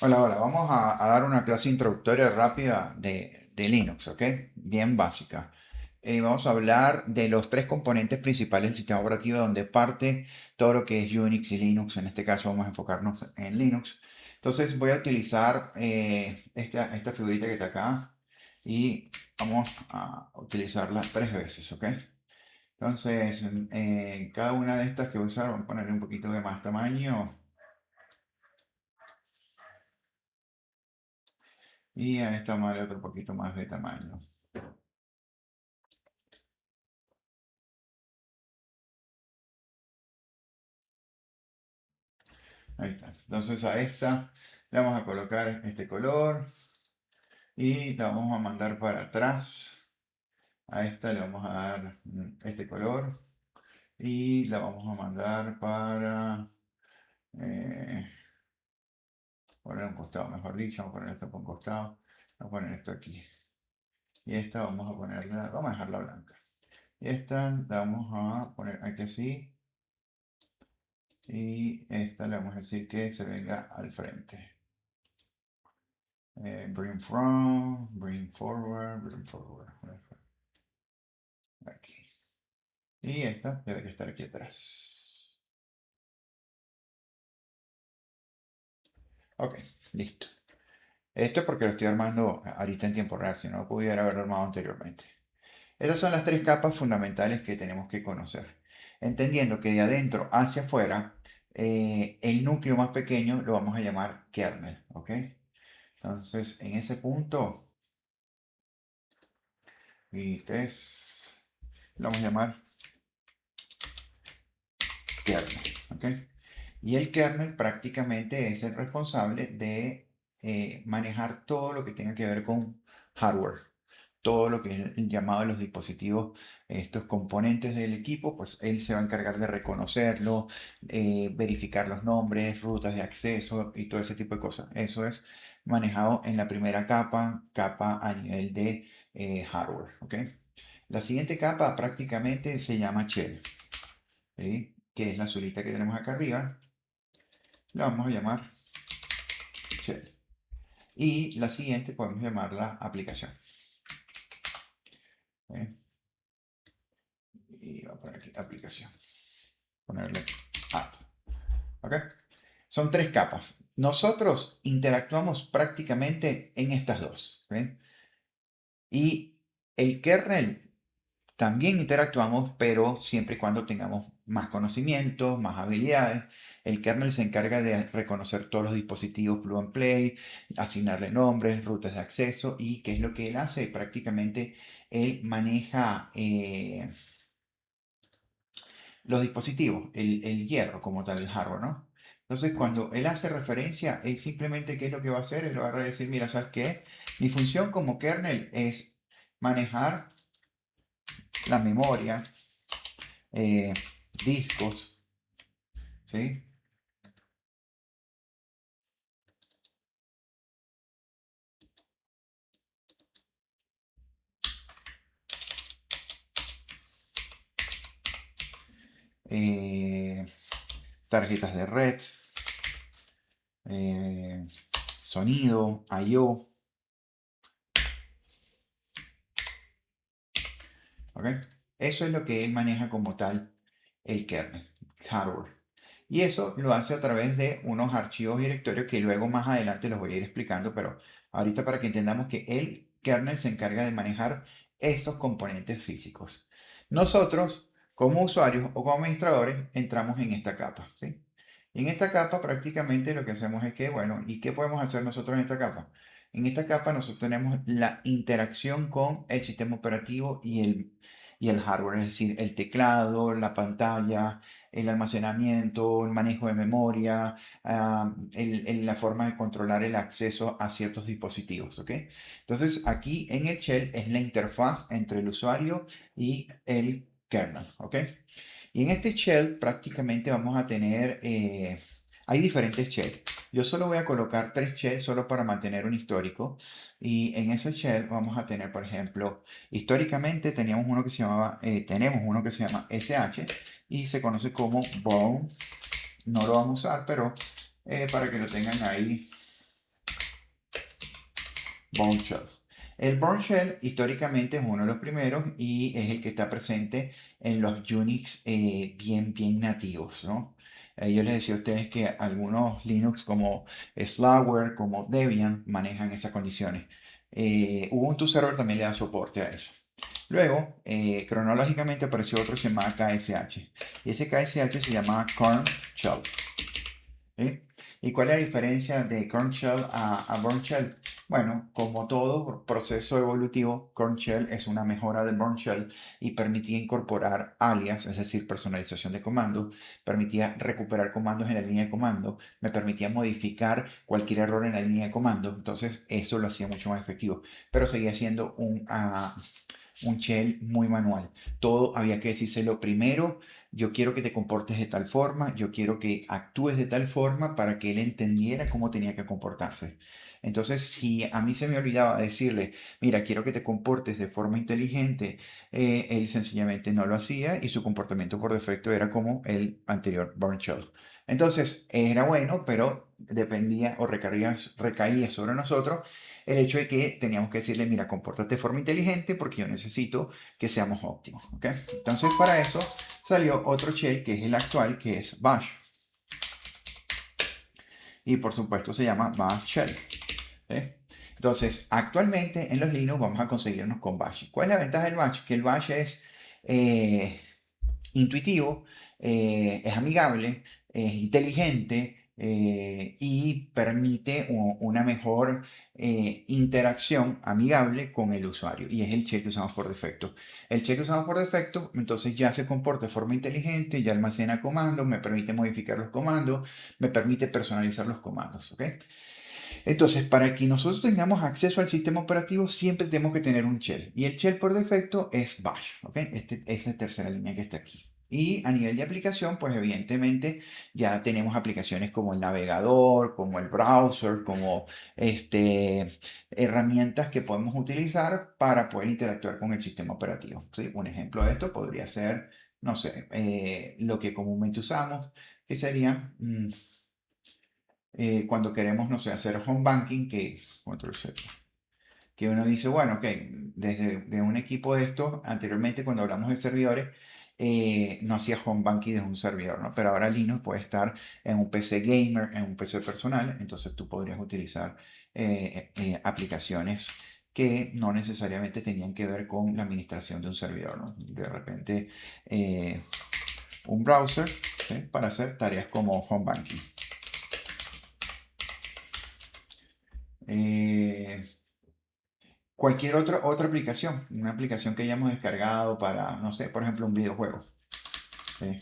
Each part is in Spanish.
Hola, hola. Vamos a dar una clase introductoria rápida de Linux, ¿ok? Bien básica. Vamos a hablar de los tres componentes principales del sistema operativo donde parte todo lo que es Unix y Linux. En este caso vamos a enfocarnos en Linux. Entonces voy a utilizar esta figurita que está acá y vamos a utilizarla tres veces, ¿ok? Entonces, cada una de estas que voy a usar, vamos a ponerle un poquito de más tamaño. Y a esta madre otro poquito más de tamaño. Ahí está. Entonces a esta le vamos a colocar este color y la vamos a mandar para atrás. A esta le vamos a dar este color y la vamos a mandar para eh, poner un costado, mejor dicho. Vamos a poner esto por un costado. Vamos a poner esto aquí. Y esta vamos a ponerla, vamos a dejarla blanca. Y esta la vamos a poner aquí así. Y esta le vamos a decir que se venga al frente. Bring from, bring forward, bring forward. Aquí. Y esta debería estar aquí atrás. Ok, listo. Esto es porque lo estoy armando ahorita en tiempo real, si no lo pudiera haber armado anteriormente. Estas son las tres capas fundamentales que tenemos que conocer. Entendiendo que de adentro hacia afuera, el núcleo más pequeño lo vamos a llamar kernel, ¿ok? Entonces, en ese punto, y tres, lo vamos a llamar kernel, ¿ok? Y el kernel prácticamente es el responsable de manejar todo lo que tenga que ver con hardware, todo lo que es el llamado de los dispositivos, estos componentes del equipo, pues él se va a encargar de reconocerlo, verificar los nombres, rutas de acceso y todo ese tipo de cosas. Eso es manejado en la primera capa a nivel de hardware, ¿ok? La siguiente capa prácticamente se llama shell, ¿sí? Que es la azulita que tenemos acá arriba. La vamos a llamar shell. Y la siguiente podemos llamarla aplicación. ¿Eh? Y voy a poner aquí aplicación. Ponerle app. ¿Ok? Son tres capas. Nosotros interactuamos prácticamente en estas dos. ¿Eh? Y el kernel también interactuamos, pero siempre y cuando tengamos más conocimientos, más habilidades. El kernel se encarga de reconocer todos los dispositivos plug and play, asignarle nombres, rutas de acceso y qué es lo que él hace. Prácticamente él maneja los dispositivos, el hierro como tal, el hardware, ¿no? Entonces, cuando él hace referencia, él simplemente, ¿qué es lo que va a hacer? Él va a decir, mira, ¿sabes qué? Mi función como kernel es manejar la memoria, eh, discos, ¿sí? Eh, tarjetas de red, eh, sonido, I/O, ¿ok? Eso es lo que él maneja como tal el kernel, hardware. Y eso lo hace a través de unos archivos directorios que luego más adelante los voy a ir explicando, pero ahorita para que entendamos que el kernel se encarga de manejar esos componentes físicos. Nosotros, como usuarios o como administradores, entramos en esta capa, ¿sí? Y en esta capa prácticamente lo que hacemos es que, bueno, ¿y qué podemos hacer nosotros en esta capa? En esta capa nosotros tenemos la interacción con el sistema operativo y el hardware, es decir, el teclado, la pantalla, el almacenamiento, el manejo de memoria, la forma de controlar el acceso a ciertos dispositivos, ¿ok? Entonces aquí en el shell es la interfaz entre el usuario y el kernel, ¿ok? Y en este shell prácticamente vamos a tener, hay diferentes shells. Yo solo voy a colocar tres shells solo para mantener un histórico. Y en ese shell vamos a tener, por ejemplo, históricamente teníamos uno que se llamaba, tenemos uno que se llama SH y se conoce como Bourne. No lo vamos a usar, pero para que lo tengan ahí Bourne Shell. El Bourne Shell históricamente es uno de los primeros y es el que está presente en los Unix bien nativos, ¿no? Yo les decía a ustedes que algunos Linux como Slackware, como Debian, manejan esas condiciones. Ubuntu Server también le da soporte a eso. Luego, cronológicamente apareció otro que se llamaba KSH. Y ese KSH se llamaba Kernel Shell. ¿Sí? ¿Y cuál es la diferencia de Kernel Shell a Bourne Shell? Bueno, como todo proceso evolutivo, Kernel Shell es una mejora de Bourne Shell y permitía incorporar alias, es decir, personalización de comandos, permitía recuperar comandos en la línea de comando, me permitía modificar cualquier error en la línea de comando, entonces eso lo hacía mucho más efectivo, pero seguía siendo un shell muy manual. Todo había que decírselo primero. Yo quiero que te comportes de tal forma, yo quiero que actúes de tal forma para que él entendiera cómo tenía que comportarse. Entonces, si a mí se me olvidaba decirle, mira, quiero que te comportes de forma inteligente, él sencillamente no lo hacía y su comportamiento por defecto era como el anterior Burn Shell. Entonces, era bueno, pero dependía o recaía sobre nosotros el hecho de que teníamos que decirle, mira, compórtate de forma inteligente porque yo necesito que seamos óptimos, ¿ok? Entonces, para eso salió otro shell que es el actual, que es Bash. Y por supuesto se llama Bash Shell. ¿Eh? Entonces, actualmente en los Linux vamos a conseguirnos con Bash. ¿Cuál es la ventaja del Bash? Que el Bash es eh, intuitivo, es amigable, es inteligente y permite una mejor interacción amigable con el usuario. Y es el shell que usamos por defecto. El shell que usamos por defecto, entonces ya se comporta de forma inteligente, ya almacena comandos, me permite modificar los comandos, me permite personalizar los comandos. ¿Ok? Entonces, para que nosotros tengamos acceso al sistema operativo, siempre tenemos que tener un shell. Y el shell por defecto es Bash, ¿ok? Esta tercera línea que está aquí. Y a nivel de aplicación, pues evidentemente ya tenemos aplicaciones como el navegador, como el browser, como herramientas que podemos utilizar para poder interactuar con el sistema operativo. ¿Sí? Un ejemplo de esto podría ser, no sé, lo que comúnmente usamos, que sería cuando queremos, no sé, hacer home banking, que uno dice, bueno, ok, desde de un equipo de estos, anteriormente cuando hablamos de servidores, no hacía home banking desde un servidor, ¿no? Pero ahora Linux puede estar en un PC gamer, en un PC personal, entonces tú podrías utilizar aplicaciones que no necesariamente tenían que ver con la administración de un servidor, ¿no? De repente, un browser, ¿sí? Para hacer tareas como home banking. Eh, Cualquier otra aplicación, una aplicación que hayamos descargado para, no sé, por ejemplo, un videojuego. ¿Sí?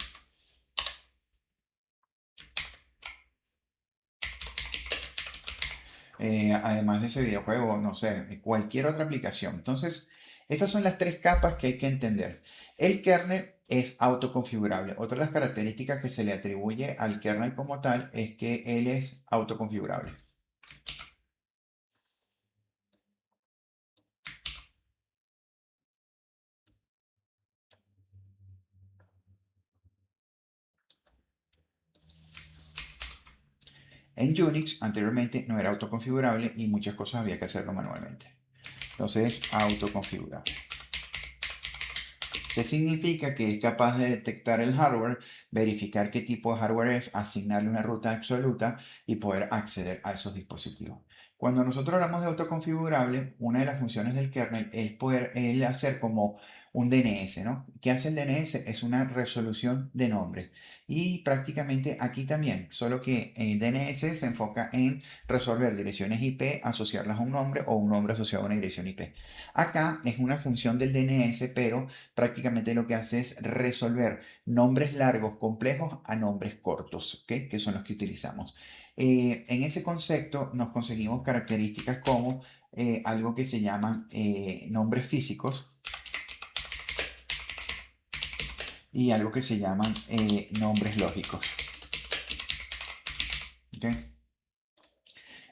Además de ese videojuego, no sé, cualquier otra aplicación. Entonces, estas son las tres capas que hay que entender. El kernel es autoconfigurable. Otra de las características que se le atribuye al kernel como tal es que él es autoconfigurable. En Unix, anteriormente, no era autoconfigurable y muchas cosas había que hacerlo manualmente. Entonces, autoconfigurable. ¿Qué significa? Que es capaz de detectar el hardware, verificar qué tipo de hardware es, asignarle una ruta absoluta y poder acceder a esos dispositivos. Cuando nosotros hablamos de autoconfigurable, una de las funciones del kernel es poder hacer como un DNS, ¿no? ¿Qué hace el DNS? Es una resolución de nombres. Y prácticamente aquí también, solo que el DNS se enfoca en resolver direcciones IP, asociarlas a un nombre o un nombre asociado a una dirección IP. Acá es una función del DNS, pero prácticamente lo que hace es resolver nombres largos, complejos, a nombres cortos, ¿ok? Que son los que utilizamos. En ese concepto nos conseguimos características como algo que se llaman nombres físicos y algo que se llaman nombres lógicos. ¿Ok?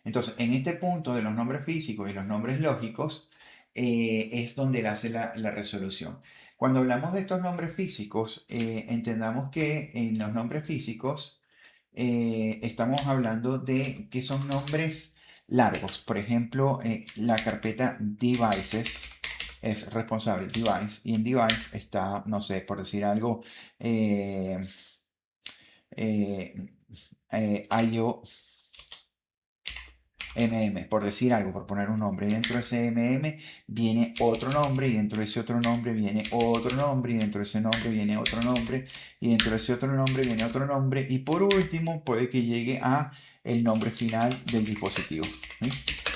Entonces, en este punto de los nombres físicos y los nombres lógicos, es donde él hace la resolución. Cuando hablamos de estos nombres físicos, entendamos que en los nombres físicos estamos hablando de que son nombres largos. Por ejemplo, la carpeta devices es responsable device y en device está, no sé, por decir algo, eh, eh, IO por decir algo, por poner un nombre. Y dentro de ese viene otro nombre, y dentro de ese otro nombre viene otro nombre, y dentro de ese nombre viene otro nombre, y dentro de ese otro nombre viene otro nombre, y por último puede que llegue a el nombre final del dispositivo. ¿Sí?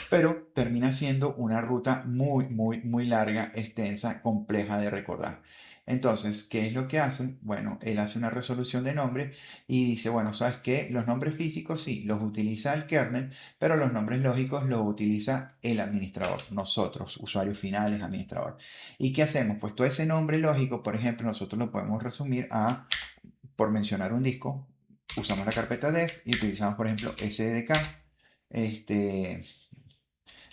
Pero termina siendo una ruta muy, muy, muy larga, extensa, compleja de recordar. Entonces, ¿qué es lo que hace? Bueno, él hace una resolución de nombre y dice, bueno, ¿sabes qué? Los nombres físicos sí, los utiliza el kernel, pero los nombres lógicos los utiliza el administrador, nosotros, usuarios finales, administrador. ¿Y qué hacemos? Pues todo ese nombre lógico, por ejemplo, nosotros lo podemos resumir a, por mencionar un disco, usamos la carpeta def y utilizamos, por ejemplo, sdk, este,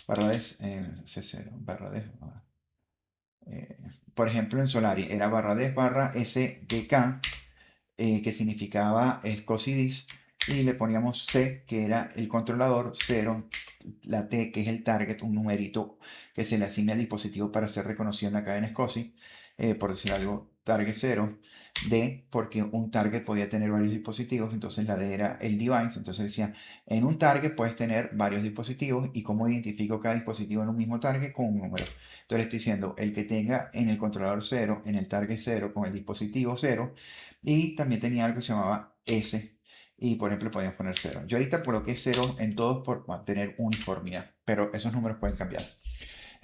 barra def, c0, barra def, eh, por ejemplo, en Solari era barra def barra sdk, que significaba SCSI y le poníamos C, que era el controlador, 0, la T, que es el target, un numerito que se le asigna al dispositivo para ser reconocido en la cadena SCSI, por decir algo, target 0, D, porque un target podía tener varios dispositivos, entonces la D era el device, entonces decía, en un target puedes tener varios dispositivos y cómo identifico cada dispositivo en un mismo target con un número. Entonces le estoy diciendo, el que tenga en el controlador 0, en el target 0, con el dispositivo 0, y también tenía algo que se llamaba S. Y por ejemplo podíamos poner 0. Yo ahorita coloqué 0 en todos por mantener uniformidad, pero esos números pueden cambiar.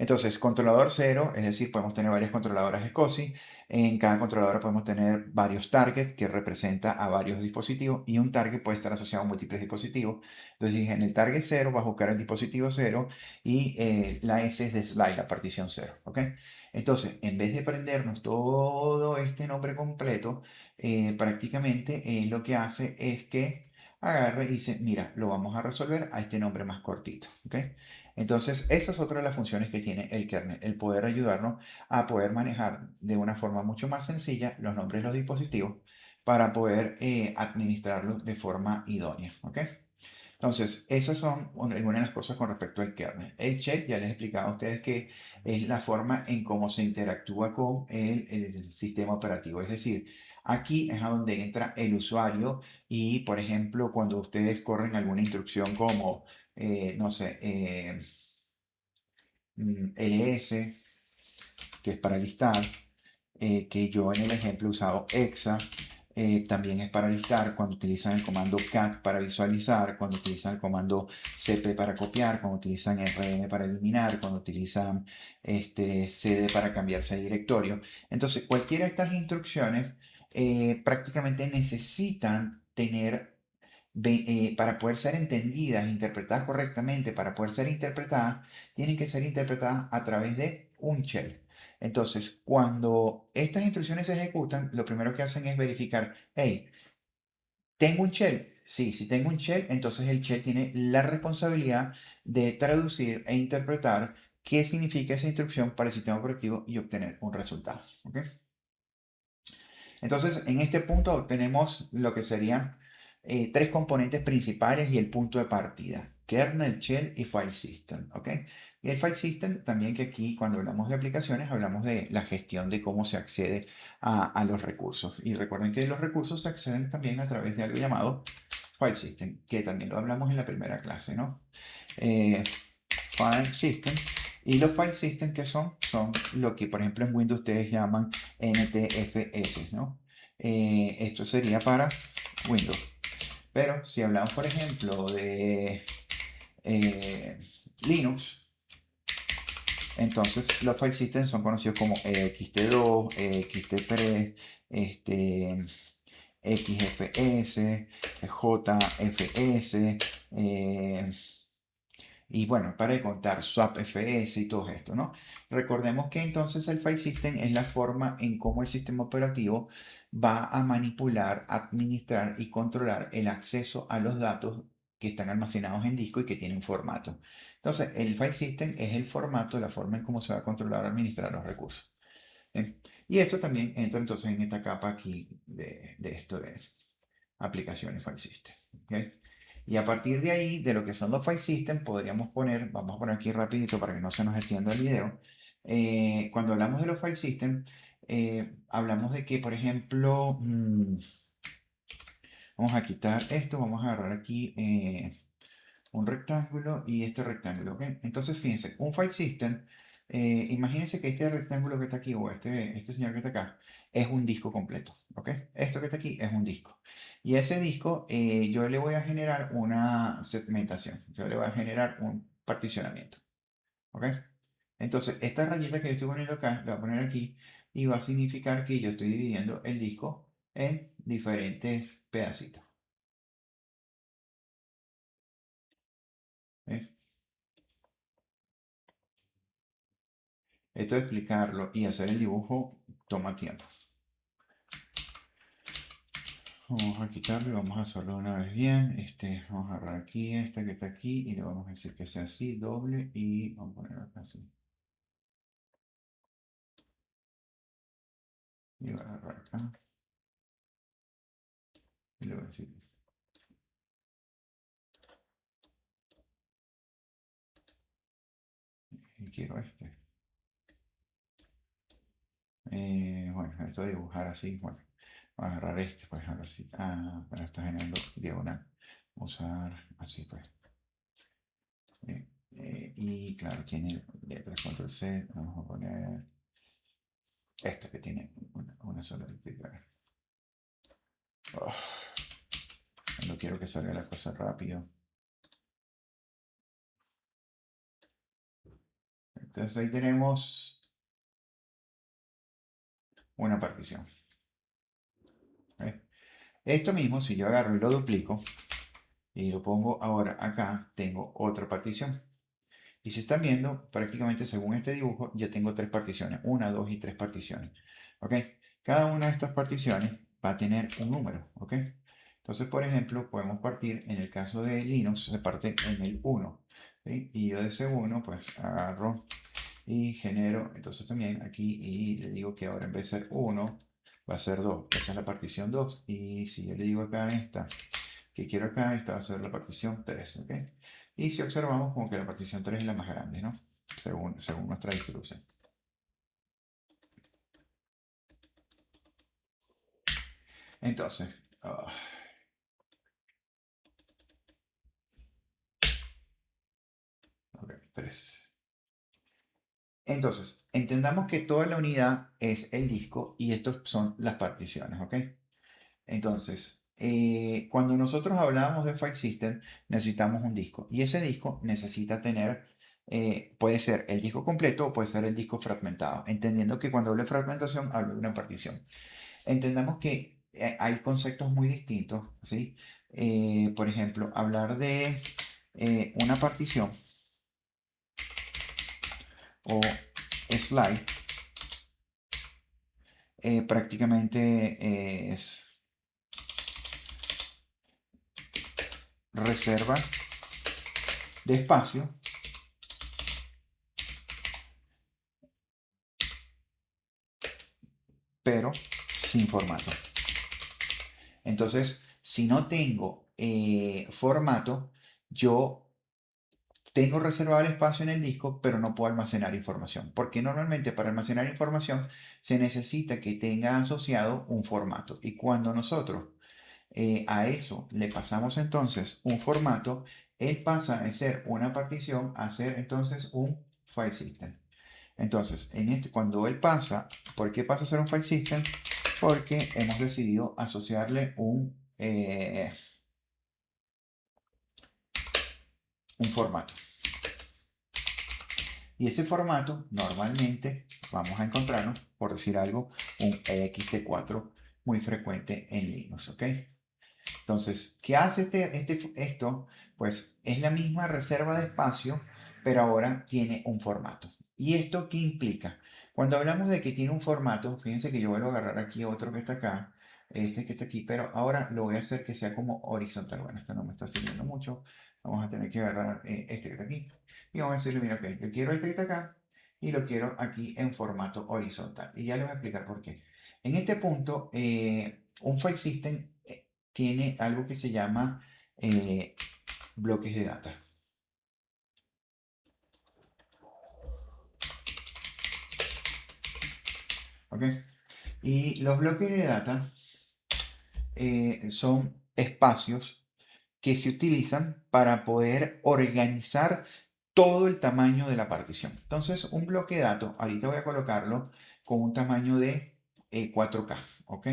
Entonces, controlador 0, es decir, podemos tener varias controladoras SCSI. En cada controladora podemos tener varios targets que representa a varios dispositivos y un target puede estar asociado a múltiples dispositivos. Entonces, en el target 0 va a buscar el dispositivo 0 y la S es de slide, la partición 0. ¿Ok? Entonces, en vez de aprendernos todo este nombre completo, prácticamente lo que hace es que agarra y dice, mira, lo vamos a resolver a este nombre más cortito. ¿Ok? Entonces, esa es otra de las funciones que tiene el kernel, el poder ayudarnos a poder manejar de una forma mucho más sencilla los nombres de los dispositivos para poder administrarlos de forma idónea. ¿Ok? Entonces, esas son algunas de las cosas con respecto al kernel. El shell, ya les he explicado a ustedes que es la forma en cómo se interactúa con el sistema operativo. Es decir, aquí es a donde entra el usuario y, por ejemplo, cuando ustedes corren alguna instrucción como, no sé, ls, que es para listar, que yo en el ejemplo he usado exa, también es para listar cuando utilizan el comando cat para visualizar, cuando utilizan el comando cp para copiar, cuando utilizan rm para eliminar, cuando utilizan cd para cambiarse de directorio. Entonces, cualquiera de estas instrucciones prácticamente necesitan tener para poder ser entendidas, interpretadas correctamente, para poder ser interpretadas, tienen que ser interpretadas a través de un shell. Entonces, cuando estas instrucciones se ejecutan, lo primero que hacen es verificar, hey, ¿tengo un shell? Sí, si tengo un shell, entonces el shell tiene la responsabilidad de traducir e interpretar qué significa esa instrucción para el sistema operativo y obtener un resultado. ¿Ok? Entonces, en este punto tenemos lo que serían tres componentes principales y el punto de partida: kernel, shell y file system. ¿Ok? Y el file system también, que aquí cuando hablamos de aplicaciones hablamos de la gestión de cómo se accede a los recursos. Y recuerden que los recursos se acceden también a través de algo llamado file system, que también lo hablamos en la primera clase, ¿no? Eh, File System. Y los File System que son lo que por ejemplo en Windows ustedes llaman NTFS, ¿no? Esto sería para Windows. Pero si hablamos por ejemplo de Linux, entonces los File Systems son conocidos como ext2, ext3, XFS, JFS, y bueno, para de contar swap FS y todo esto, ¿no? Recordemos que entonces el file system es la forma en cómo el sistema operativo va a manipular, administrar y controlar el acceso a los datos que están almacenados en disco y que tienen formato. Entonces, el file system es el formato, la forma en cómo se va a controlar, administrar los recursos. ¿Bien? Y esto también entra entonces en esta capa aquí de esto de aplicaciones file system. ¿Ok? Y a partir de ahí, de lo que son los file systems, podríamos poner, vamos a poner aquí rapidito para que no se nos extienda el video. Cuando hablamos de los file systems, hablamos de que, por ejemplo, vamos a quitar esto, vamos a agarrar aquí un rectángulo y este rectángulo, ¿ok? Entonces, fíjense, un file system, imagínense que este rectángulo que está aquí, o este señor que está acá, es un disco completo, ¿ok? Esto que está aquí es un disco. Y ese disco, yo le voy a generar una segmentación, yo le voy a generar un particionamiento, ¿ok? Entonces, esta rayita que yo estoy poniendo acá, la voy a poner aquí, y va a significar que yo estoy dividiendo el disco en diferentes pedacitos, ¿ves? Esto de explicarlo y hacer el dibujo toma tiempo. Vamos a quitarlo y vamos a hacerlo una vez bien. Vamos a agarrar aquí este que está aquí y le vamos a decir que sea así, doble, y vamos a ponerlo acá así. Y voy a agarrar acá y le voy a decir, y quiero este. Bueno, esto de dibujar así, bueno, voy a agarrar este, pues a ver si, pero está generando diagonal. Vamos a usar así, pues. Y claro, tiene letras control C, vamos a poner esta que tiene una sola letra. Oh, no quiero que salga la cosa rápido. Entonces ahí tenemos una partición. ¿Ves? Esto mismo, si yo agarro y lo duplico y lo pongo ahora acá, tengo otra partición. Y si están viendo, prácticamente según este dibujo, yo tengo tres particiones. Una, dos y tres particiones. ¿Ok? Cada una de estas particiones va a tener un número. ¿Ok? Entonces, por ejemplo, podemos partir, en el caso de Linux, se parte en el 1. ¿Sí? Y yo de ese 1, pues agarro y genero, entonces también aquí, y le digo que ahora en vez de ser 1, va a ser 2. Esa es la partición 2. Y si yo le digo acá esta, que quiero acá, esta va a ser la partición 3, ¿ok? Y si observamos, como que la partición 3 es la más grande, ¿no? Según nuestra distribución. Entonces, ok, 3. Entonces, entendamos que toda la unidad es el disco y estos son las particiones, ¿ok? Entonces, cuando nosotros hablábamos de file system, necesitamos un disco. Y ese disco necesita tener, puede ser el disco completo o puede ser el disco fragmentado. Entendiendo que cuando hablo de fragmentación, hablo de una partición. Entendamos que hay conceptos muy distintos, ¿sí? Por ejemplo, hablar de una partición o slide prácticamente es reserva de espacio, pero sin formato. Entonces, si no tengo formato, yo tengo reservado el espacio en el disco, pero no puedo almacenar información. Porque normalmente para almacenar información se necesita que tenga asociado un formato. Y cuando nosotros a eso le pasamos entonces un formato, él pasa de ser una partición a ser entonces un file system. Entonces, cuando él pasa, ¿por qué pasa a ser un file system? Porque hemos decidido asociarle un formato. Y ese formato normalmente vamos a encontrarnos, por decir algo, un ext4 muy frecuente en Linux, ¿ok? Entonces, ¿qué hace esto? Pues es la misma reserva de espacio, pero ahora tiene un formato. ¿Y esto qué implica? Cuando hablamos de que tiene un formato, fíjense que yo vuelvo a agarrar aquí otro que está acá, este que está aquí, pero ahora lo voy a hacer que sea como horizontal. Bueno, esto no me está sirviendo mucho. Vamos a tener que agarrar este que está aquí. Y vamos a decirle, mira, ok, yo quiero este que está acá y lo quiero aquí en formato horizontal. Y ya les voy a explicar por qué. En este punto, un file system tiene algo que se llama bloques de data. ¿Ok? Y los bloques de data son espacios que se utilizan para poder organizar todo el tamaño de la partición. Entonces, un bloque de datos, ahorita voy a colocarlo con un tamaño de 4K, ¿ok?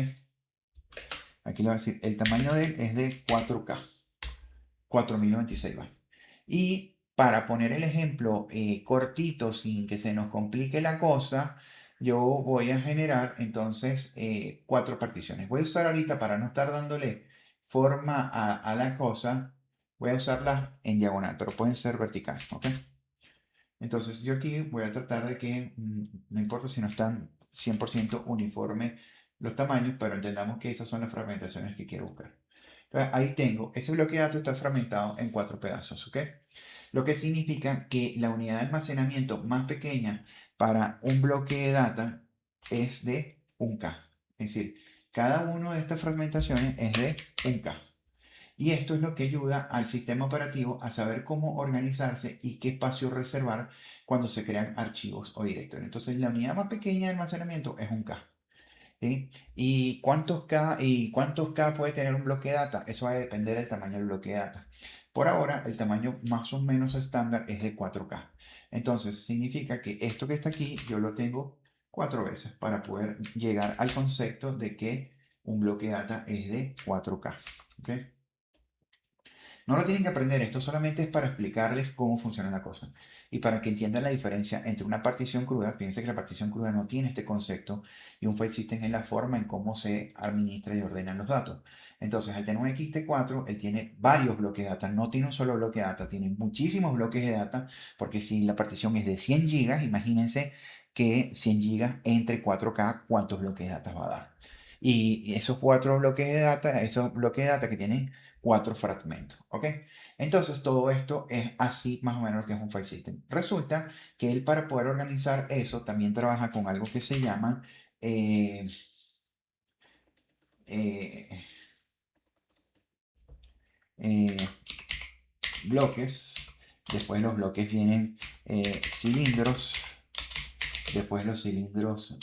Aquí le voy a decir, el tamaño de él es de 4K, 4096 bytes. Y para poner el ejemplo cortito, sin que se nos complique la cosa, yo voy a generar entonces 4 particiones. Voy a usar ahorita, para no estar dándole forma a la cosa, voy a usarlas en diagonal, pero pueden ser vertical, ¿ok? Entonces yo aquí voy a tratar de que, no importa si no están 100% uniformes los tamaños, pero entendamos que esas son las fragmentaciones que quiero buscar. Entonces, ahí tengo, ese bloque de datos está fragmentado en 4 pedazos, ¿ok? Lo que significa que la unidad de almacenamiento más pequeña para un bloque de data es de 1K. Es decir, cada una de estas fragmentaciones es de 1K. Y esto es lo que ayuda al sistema operativo a saber cómo organizarse y qué espacio reservar cuando se crean archivos o directorios. Entonces, la unidad más pequeña de almacenamiento es 1K. ¿Sí? ¿Y cuántos K puede tener un bloque de data? Eso va a depender del tamaño del bloque de data. Por ahora, el tamaño más o menos estándar es de 4K. Entonces, significa que esto que está aquí, yo lo tengo 4 veces para poder llegar al concepto de que un bloque de data es de 4K. ¿Ok? No lo tienen que aprender, esto solamente es para explicarles cómo funciona la cosa y para que entiendan la diferencia entre una partición cruda. Fíjense que la partición cruda no tiene este concepto y un file system es la forma en cómo se administra y ordenan los datos. Entonces, al tener un XT4, él tiene varios bloques de data, no tiene un solo bloque de data, tiene muchísimos bloques de data, porque si la partición es de 100 gigas, imagínense que 100 gigas entre 4K, ¿cuántos bloques de data va a dar? Y esos 4 bloques de data que tienen 4 fragmentos, ¿ok? Entonces todo esto es así más o menos lo que es un file system. Resulta que él, para poder organizar eso, también trabaja con algo que se llama eh, eh, eh, bloques. Después los bloques vienen cilindros. Después los cilindros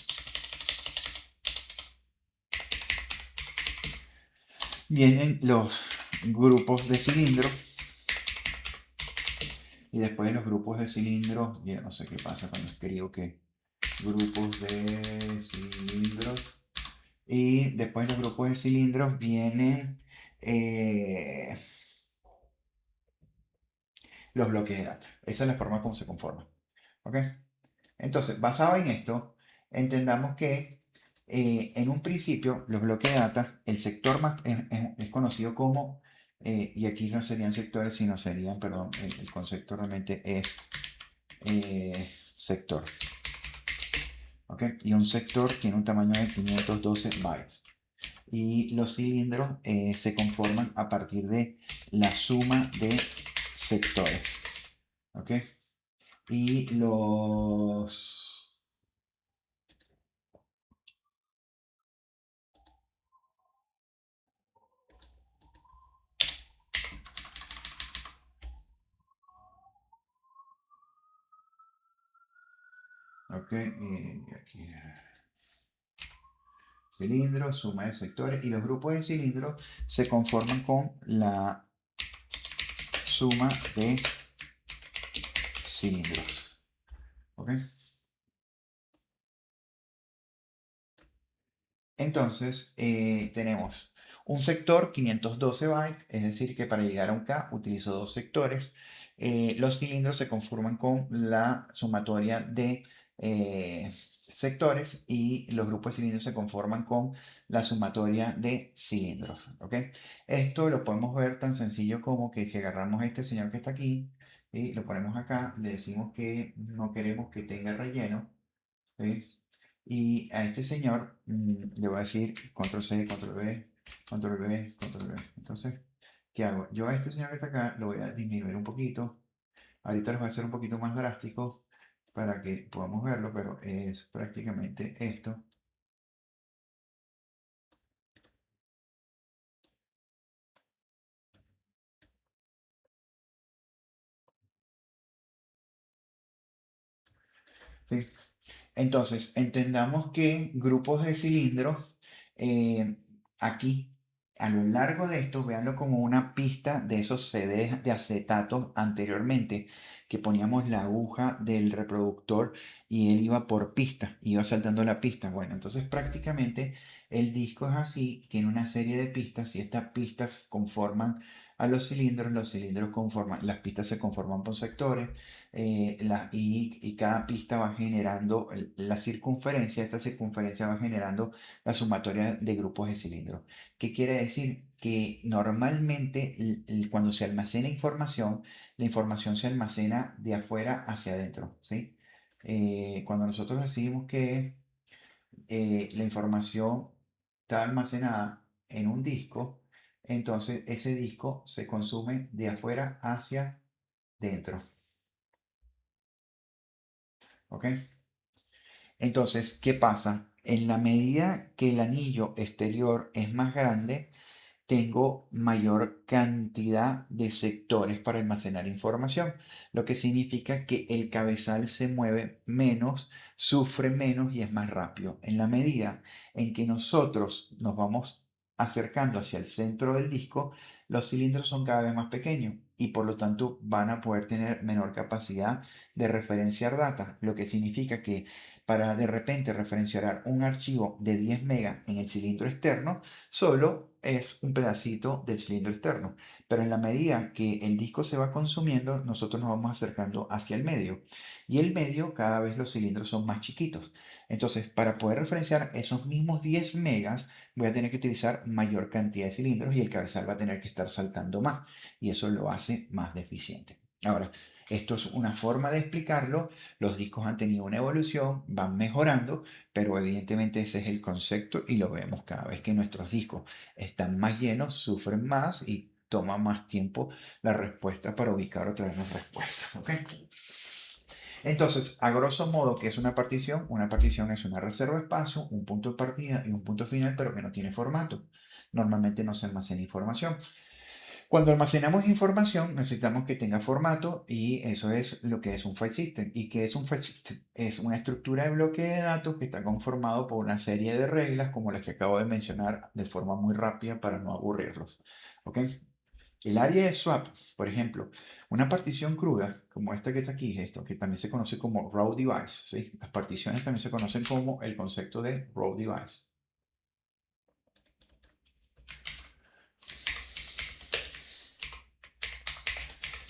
vienen los grupos de cilindros. Y después de los grupos de cilindros, ya no sé qué pasa cuando escribo que grupos de cilindros. Y después de los grupos de cilindros vienen eh, los bloques de data. Esa es la forma como se conforman. ¿Ok? Entonces, basado en esto, entendamos que en un principio los bloques de data, el sector más es conocido como, y aquí no serían sectores, sino serían, perdón, el concepto realmente es sector. ¿Ok? Y un sector tiene un tamaño de 512 bytes. Y los cilindros se conforman a partir de la suma de sectores. ¿Ok? Y los... ¿Ok? Aquí, cilindros, suma de sectores. Y los grupos de cilindros se conforman con la suma de cilindros. ¿Ok? Entonces, tenemos un sector 512 bytes, es decir, que para llegar a un K utilizo 2 sectores. Los cilindros se conforman con la sumatoria de sectores y los grupos de cilindros se conforman con la sumatoria de cilindros. ¿Ok? Esto lo podemos ver tan sencillo como que si agarramos este señor que está aquí y lo ponemos acá, le decimos que no queremos que tenga relleno. ¿Sí? Y a este señor le voy a decir control C, control V, control V, control V. Entonces, ¿qué hago? Yo a este señor que está acá lo voy a disminuir un poquito. Ahorita los voy a hacer un poquito más drásticos para que podamos verlo, pero es prácticamente esto. ¿sí? Entonces, entendamos que grupos de cilindros, eh, aquí, a lo largo de esto, véanlo como una pista de esos CDs de acetato anteriormente, que poníamos la aguja del reproductor y él iba por pista, iba saltando la pista. Bueno, entonces prácticamente el disco es así, tiene una serie de pistas y estas pistas conforman a los cilindros conforman, las pistas se conforman por sectores y cada pista va generando la circunferencia, esta circunferencia va generando la sumatoria de grupos de cilindros. ¿Qué quiere decir? Que normalmente cuando se almacena información, la información se almacena de afuera hacia adentro, ¿sí? Cuando nosotros decimos que la información está almacenada en un disco, entonces ese disco se consume de afuera hacia dentro, ¿ok? Entonces, ¿qué pasa? En la medida que el anillo exterior es más grande, tengo mayor cantidad de sectores para almacenar información, lo que significa que el cabezal se mueve menos, sufre menos y es más rápido. En la medida en que nosotros nos vamos acercando hacia el centro del disco, los cilindros son cada vez más pequeños y por lo tanto van a poder tener menor capacidad de referenciar data, lo que significa que para de repente referenciar un archivo de 10 megas en el cilindro externo, solo es un pedacito del cilindro externo, pero en la medida que el disco se va consumiendo, nosotros nos vamos acercando hacia el medio. Y el medio, cada vez los cilindros son más chiquitos. Entonces, para poder referenciar esos mismos 10 megas, voy a tener que utilizar mayor cantidad de cilindros y el cabezal va a tener que estar saltando más. Y eso lo hace más deficiente. Ahora, esto es una forma de explicarlo. Los discos han tenido una evolución, van mejorando, pero evidentemente ese es el concepto y lo vemos cada vez que nuestros discos están más llenos, sufren más y toma más tiempo la respuesta para ubicar otra vez la respuesta. ¿Ok? Entonces, a grosso modo, ¿qué es una partición? Una partición es una reserva de espacio, un punto de partida y un punto final, pero que no tiene formato. Normalmente no se almacena información. Cuando almacenamos información, necesitamos que tenga formato y eso es lo que es un file system. ¿Y qué es un file system? Es una estructura de bloque de datos que está conformado por una serie de reglas como las que acabo de mencionar de forma muy rápida para no aburrirlos. ¿Ok? El área de swap, por ejemplo, una partición cruda como esta que está aquí, esto que también se conoce como raw device, ¿sí? Las particiones también se conocen como el concepto de raw device.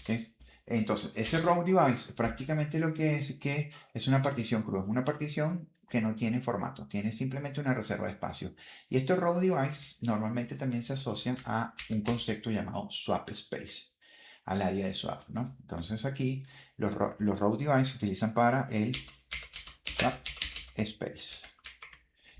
¿Ok? Entonces, ese raw device prácticamente lo que es una partición cruda, es una partición que no tiene formato, tiene simplemente una reserva de espacio. Y estos raw device normalmente también se asocian a un concepto llamado swap space, al área de swap, ¿no? Entonces aquí los raw device se utilizan para el swap space.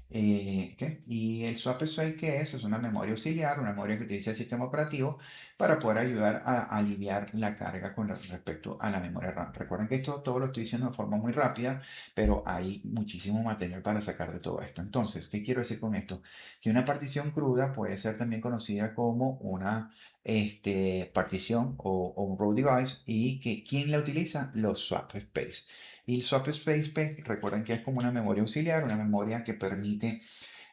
¿Qué? Y el swap space, ¿qué es? Es una memoria auxiliar, una memoria que utiliza el sistema operativo para poder ayudar a aliviar la carga con respecto a la memoria RAM. Recuerden que esto todo lo estoy diciendo de forma muy rápida, pero hay muchísimo material para sacar de todo esto. Entonces, ¿qué quiero decir con esto? Que una partición cruda puede ser también conocida como una partición o un raw device y que ¿quién la utiliza? Los swap space. Y el swap space, recuerden que es como una memoria auxiliar, una memoria que permite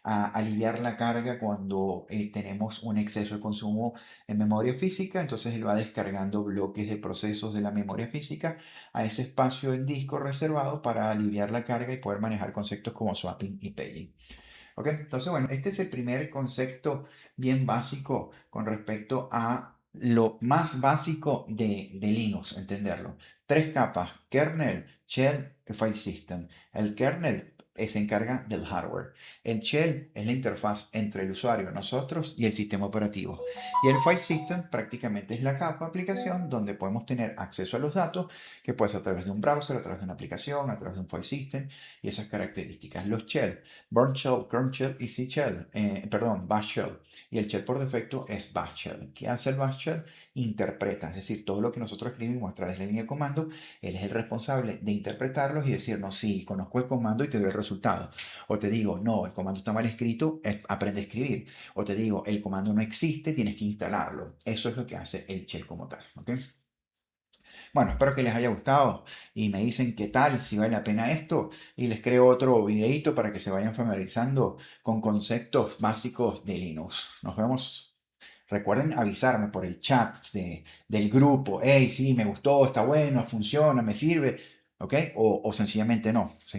aliviar la carga cuando tenemos un exceso de consumo en memoria física. Entonces él va descargando bloques de procesos de la memoria física a ese espacio en disco reservado para aliviar la carga y poder manejar conceptos como swapping y paging. ¿Ok? Entonces, bueno, este es el primer concepto bien básico con respecto a lo más básico de Linux, entenderlo. Tres capas, kernel, shell y file system. El kernel se encarga del hardware. El shell es la interfaz entre el usuario, nosotros y el sistema operativo. Y el file system prácticamente es la capa aplicación donde podemos tener acceso a los datos, que puede ser a través de un browser, a través de una aplicación, a través de un file system y esas características. Los shell Bourne Shell, Kern Shell y C Shell, perdón, Bash Shell. Y el shell por defecto es Bash Shell. ¿Qué hace el Bash Shell? Interpreta, es decir, todo lo que nosotros escribimos a través de la línea de comando, él es el responsable de interpretarlos y decirnos, sí, conozco el comando y te doy el resultado. O te digo, no, el comando está mal escrito, aprende a escribir. O te digo, el comando no existe, tienes que instalarlo. Eso es lo que hace el shell como tal. ¿Ok? Bueno, espero que les haya gustado y me dicen qué tal, si vale la pena esto y les creo otro videito para que se vayan familiarizando con conceptos básicos de Linux. Nos vemos. Recuerden avisarme por el chat del grupo. Hey, sí, me gustó, está bueno, funciona, me sirve. ¿Ok? O sencillamente no. ¿Sí?